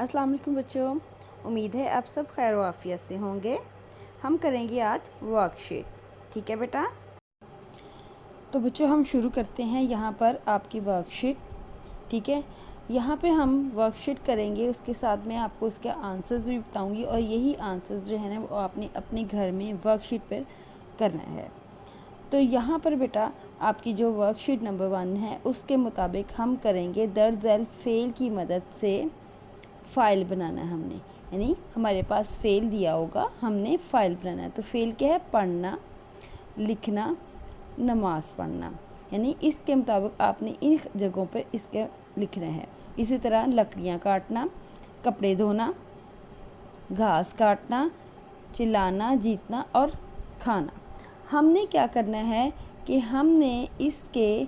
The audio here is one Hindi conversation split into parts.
अस्सलाम वालेकुम बच्चों, उम्मीद है आप सब खैर आफियत से होंगे। हम करेंगे आज वर्कशीट। ठीक है बेटा, तो बच्चों हम शुरू करते हैं। यहाँ पर आपकी वर्कशीट, ठीक है। यहाँ पे हम वर्कशीट करेंगे, उसके साथ में आपको उसके आंसर्स भी बताऊँगी और यही आंसर्स जो है ना वो आपने अपने घर में वर्कशीट पर करना है। तो यहाँ पर बेटा आपकी जो वर्कशीट नंबर 1 है उसके मुताबिक हम करेंगे दर्ज झैल फ़ेल की मदद से फ़ाइल बनाना है हमने, यानी हमारे पास फ़ेल दिया होगा, हमने फ़ाइल बनाना है। तो फ़ेल क्या है? पढ़ना, लिखना, नमाज़ पढ़ना, यानी इसके मुताबिक आपने इन जगहों पर इसके लिखना है। इसी तरह लकड़ियाँ काटना, कपड़े धोना, घास काटना, चिल्लाना, जीतना और खाना। हमने क्या करना है कि हमने इसके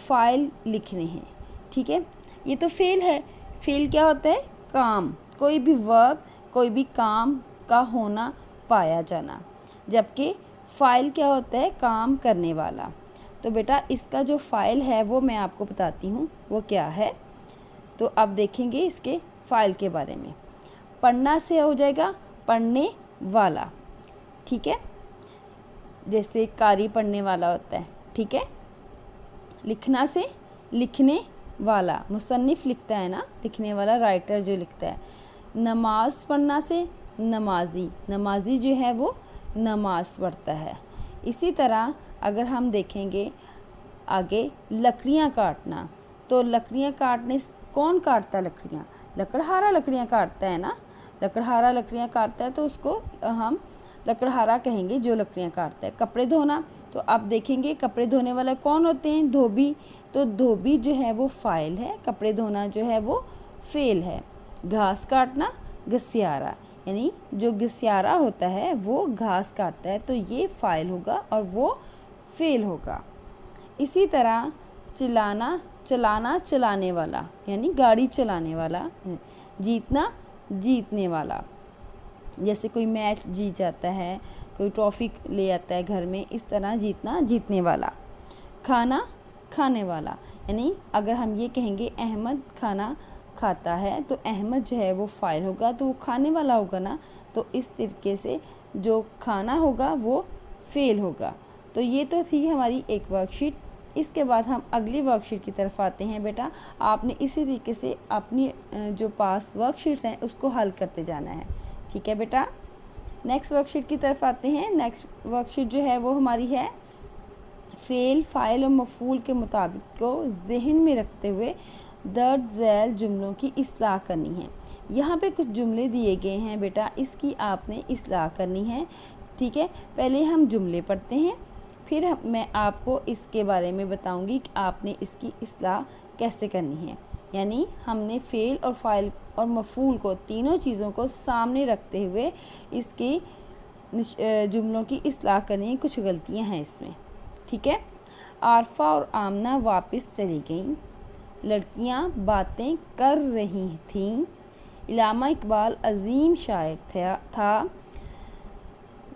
फ़ाइल लिखने हैं। ठीक है, ये तो फ़ेल है। फ़ेल क्या होता है? काम, कोई भी वर्ब, कोई भी काम का होना, पाया जाना। जबकि फ़ाइल क्या होता है? काम करने वाला। तो बेटा इसका जो फ़ाइल है वो मैं आपको बताती हूँ वो क्या है। तो अब देखेंगे इसके फ़ाइल के बारे में। पढ़ना से हो जाएगा पढ़ने वाला, ठीक है, जैसे कारी पढ़ने वाला होता है, ठीक है। लिखना से लिखने वाला, मुसन्निफ़ लिखता है ना, लिखने वाला राइटर जो लिखता है। नमाज़ पढ़ना से नमाजी, नमाजी जो है वो नमाज पढ़ता है। इसी तरह अगर हम देखेंगे आगे, लकड़ियाँ काटना, तो लकड़ियाँ काटने कौन काटता है? लकड़ियाँ, लकड़हारा लकड़ियाँ काटता है ना, लकड़हारा लकड़ियाँ काटता है तो उसको हम लकड़हारा कहेंगे जो लकड़ियाँ काटता है। कपड़े धोना, तो अब देखेंगे कपड़े धोने वाला कौन होते हैं? धोबी। तो धोबी जो है वो फ़ाइल है, कपड़े धोना जो है वो फ़ेल है। घास काटना, घसियारा, यानी जो घसियारा होता है वो घास काटता है, तो ये फ़ाइल होगा और वो फ़ेल होगा। इसी तरह चिल्लाना, चलाना, चलाने वाला, यानी गाड़ी चलाने वाला। जीतना, जीतने वाला, जैसे कोई मैच जीत जाता है, कोई ट्रॉफी ले आता है घर में, इस तरह जीतना, जीतने वाला। खाना, खाने वाला, यानी अगर हम ये कहेंगे अहमद खाना खाता है तो अहमद जो है वो फ़ाइल होगा, तो वो खाने वाला होगा ना, तो इस तरीके से जो खाना होगा वो फ़ेल होगा। तो ये तो थी हमारी एक वर्कशीट। इसके बाद हम अगली वर्कशीट की तरफ आते हैं। बेटा आपने इसी तरीके से अपनी जो पास वर्कशीट्स हैं उसको हल करते जाना है। ठीक है बेटा, नेक्स्ट वर्कशीट की तरफ आते हैं। नेक्स्ट वर्कशीट जो है वो हमारी है फ़ेल, फ़ाइल और मफ़ूल के मुताबिक को जहन में रखते हुए दर्ज झैल जुमलों की इस्लाह करनी है। यहाँ पे कुछ जुमले दिए गए हैं बेटा, इसकी आपने इस्लाह करनी है। ठीक है, पहले हम जुमले पढ़ते हैं, फिर मैं आपको इसके बारे में बताऊंगी कि आपने इसकी इस्लाह कैसे करनी है। यानी हमने फ़ेल और फ़ाइल और मफ़ूल को, तीनों चीज़ों को सामने रखते हुए इसकी जुमलों की इस्लाह करनी है। कुछ गलतियां हैं इसमें, ठीक है। आरफा और आमना वापस चली गईं, लड़कियां बातें कर रही थीं, इलामा इकबाल अजीम शायर था,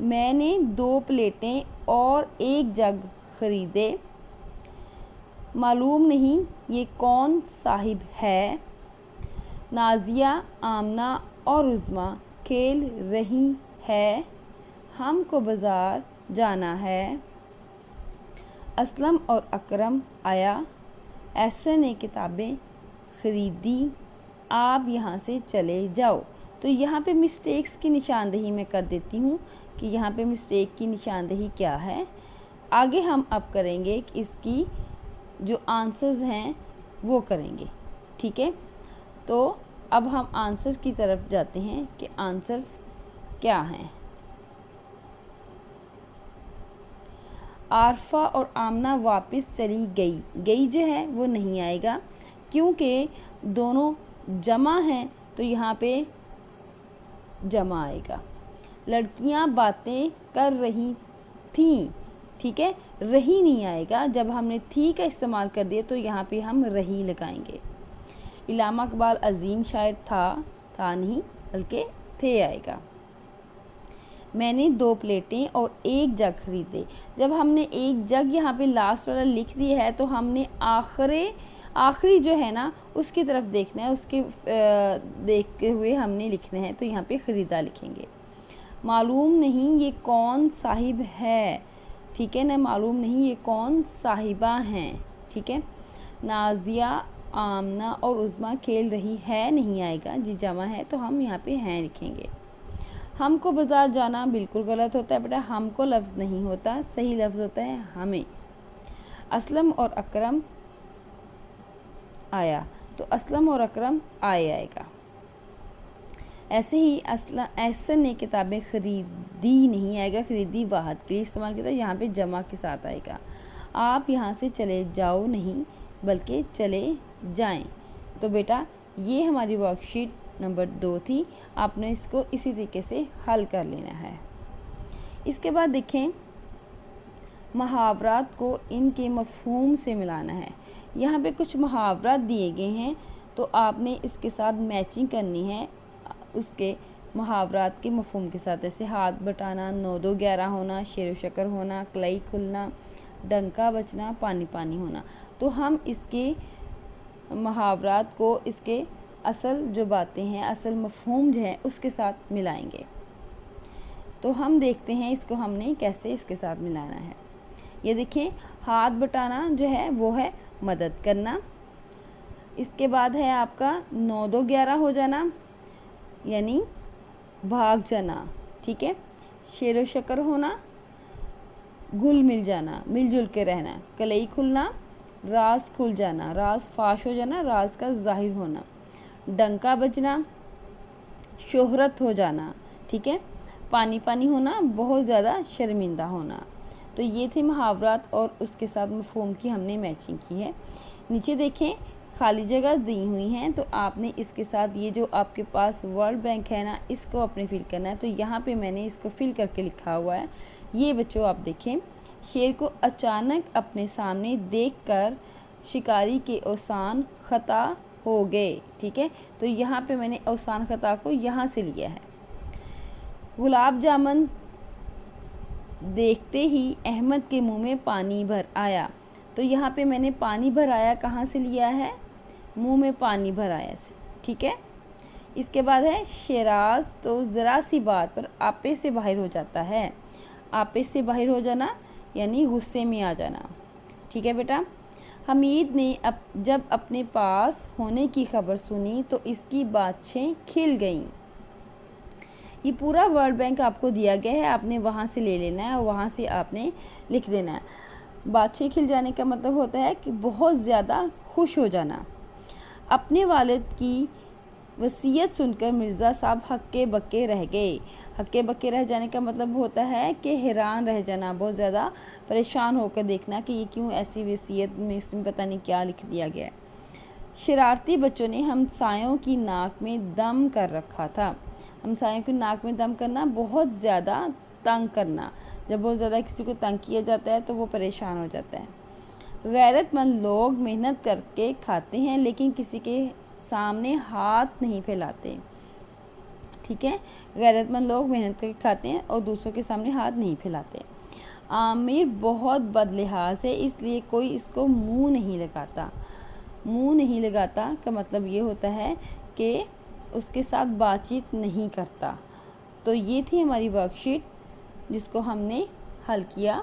मैंने 2 प्लेटें और 1 जग ख़रीदे, मालूम नहीं ये कौन साहिब है, नाजिया, आमना और उज़्मा खेल रही है, हमको बाज़ार जाना है, असलम और अकरम आया, ऐसे ने किताबें ख़रीदी, आप यहाँ से चले जाओ। तो यहाँ पे मिस्टेक्स की निशानदेही मैं कर देती हूँ कि यहाँ पे मिस्टेक की निशानदेही क्या है। आगे हम अब करेंगे कि इसकी जो आंसर्स हैं वो करेंगे। ठीक है, तो अब हम आंसर्स की तरफ जाते हैं कि आंसर्स क्या हैं। आरफा और आमना वापस चली गई, गई जो है वो नहीं आएगा क्योंकि दोनों जमा हैं, तो यहाँ पे जमा आएगा। लड़कियां बातें कर रही थीं, ठीक है, रही नहीं आएगा। जब हमने थी का इस्तेमाल कर दिया तो यहाँ पे हम रही लगाएंगे। इलामा इकबाल अजीम शायर था नहीं बल्कि थे आएगा। मैंने 2 प्लेटें और 1 जग खरीदे। जब हमने 1 जग यहाँ पे लास्ट वाला लिख दिया है तो हमने आखिरी जो है ना उसकी तरफ देखना है, उसके देखते हुए हमने लिखना है। तो यहाँ पे ख़रीदा लिखेंगे। मालूम नहीं ये कौन साहिब है, ठीक है ना, मालूम नहीं ये कौन साहिबा हैं, ठीक है। नाजिया, आमना और उज़मा खेल रही है नहीं आएगा जी, जमा है तो हम यहाँ पे हैं लिखेंगे। हमको बाज़ार जाना बिल्कुल गलत होता है बेटा, हमको लफ्ज़ नहीं होता, सही लफ्ज़ होता है हमें। असलम और अकरम आया, तो असलम और अकरम आए आएगा। ऐसे ही एहसन ने किताबें ख़रीदी नहीं आएगा, ख़रीदी वाहद के लिए इस्तेमाल किया, यहाँ पे जमा के साथ आएगा। आप यहाँ से चले जाओ नहीं बल्कि चले जाएं। तो बेटा ये हमारी वर्कशीट नंबर 2 थी, आपने इसको इसी तरीके से हल कर लेना है। इसके बाद देखें, मुहावरात को इनके मफ़हूम से मिलाना है। यहाँ पे कुछ मुहावरात दिए गए हैं, तो आपने इसके साथ मैचिंग करनी है उसके मुहावरात के मफ़हूम के साथ। जैसे हाथ बटाना, 9 2 11 होना, शेर व शक्कर होना, कलाई खुलना, डंका बजना, पानी पानी होना। तो हम इसके मुहावरात को इसके असल जो बातें हैं, असल मफ़हूम जो है उसके साथ मिलाएंगे। तो हम देखते हैं इसको हमने कैसे इसके साथ मिलाना है। ये देखें, हाथ बटाना जो है वो है मदद करना। इसके बाद है आपका 9 2 11 हो जाना, यानी भाग जाना, ठीक है। शेर व शक्कर होना, घुल मिल जाना, मिलजुल के रहना। कलई खुलना, राज खुल जाना, राज फाश हो जाना, राज का जाहिर होना। डंका बजना, शोहरत हो जाना, ठीक है। पानी पानी होना, बहुत ज़्यादा शर्मिंदा होना। तो ये थे मुहावरात और उसके साथ मफ़हूम की हमने मैचिंग की है। नीचे देखें, खाली जगह दी हुई हैं, तो आपने इसके साथ ये जो आपके पास वर्ल्ड बैंक है ना, इसको अपने फिल करना है। तो यहाँ पे मैंने इसको फिल करके लिखा हुआ है। ये बच्चों आप देखें, शेर को अचानक अपने सामने देखकर शिकारी के औसान ख़ता हो गए, ठीक है। तो यहाँ पे मैंने औसान ख़ता को यहाँ से लिया है। गुलाब जामुन देखते ही अहमद के मुंह में पानी भर आया, तो यहाँ पे मैंने पानी भर आया कहाँ से लिया है, मुंह में पानी भर आया से, ठीक है। इसके बाद है शेराज तो ज़रा सी बात पर आपे से बाहर हो जाता है। आपे से बाहर हो जाना यानी गुस्से में आ जाना, ठीक है बेटा। हमीद ने जब अपने पास होने की खबर सुनी तो इसकी बातें खिल गईं। ये पूरा वर्ल्ड बैंक आपको दिया गया है, आपने वहाँ से ले लेना है और वहाँ से आपने लिख देना है। बातें खिल जाने का मतलब होता है कि बहुत ज़्यादा खुश हो जाना। अपने वालिद की वसीयत सुनकर मिर्ज़ा साहब हक्के बक्के रह गए। हक्के बक्के रह जाने का मतलब होता है कि हैरान रह जाना, बहुत ज़्यादा परेशान होकर देखना कि ये क्यों ऐसी वसीयत में इसमें पता नहीं क्या लिख दिया गया है। शरारती बच्चों ने हमसायों की नाक में दम कर रखा था। हमसायों की नाक में दम करना, बहुत ज़्यादा तंग करना। जब बहुत ज़्यादा किसी को तंग किया जाता है तो वो परेशान हो जाता है। गैरतमंद लोग मेहनत करके खाते हैं लेकिन किसी के सामने हाथ नहीं फैलाते, ठीक है। गैरतमंद लोग मेहनत करके खाते हैं और दूसरों के सामने हाथ नहीं फैलाते। आमिर बहुत बदलिहाज है इसलिए कोई इसको मुंह नहीं लगाता। मुंह नहीं लगाता का मतलब ये होता है कि उसके साथ बातचीत नहीं करता। तो ये थी हमारी वर्कशीट जिसको हमने हल किया।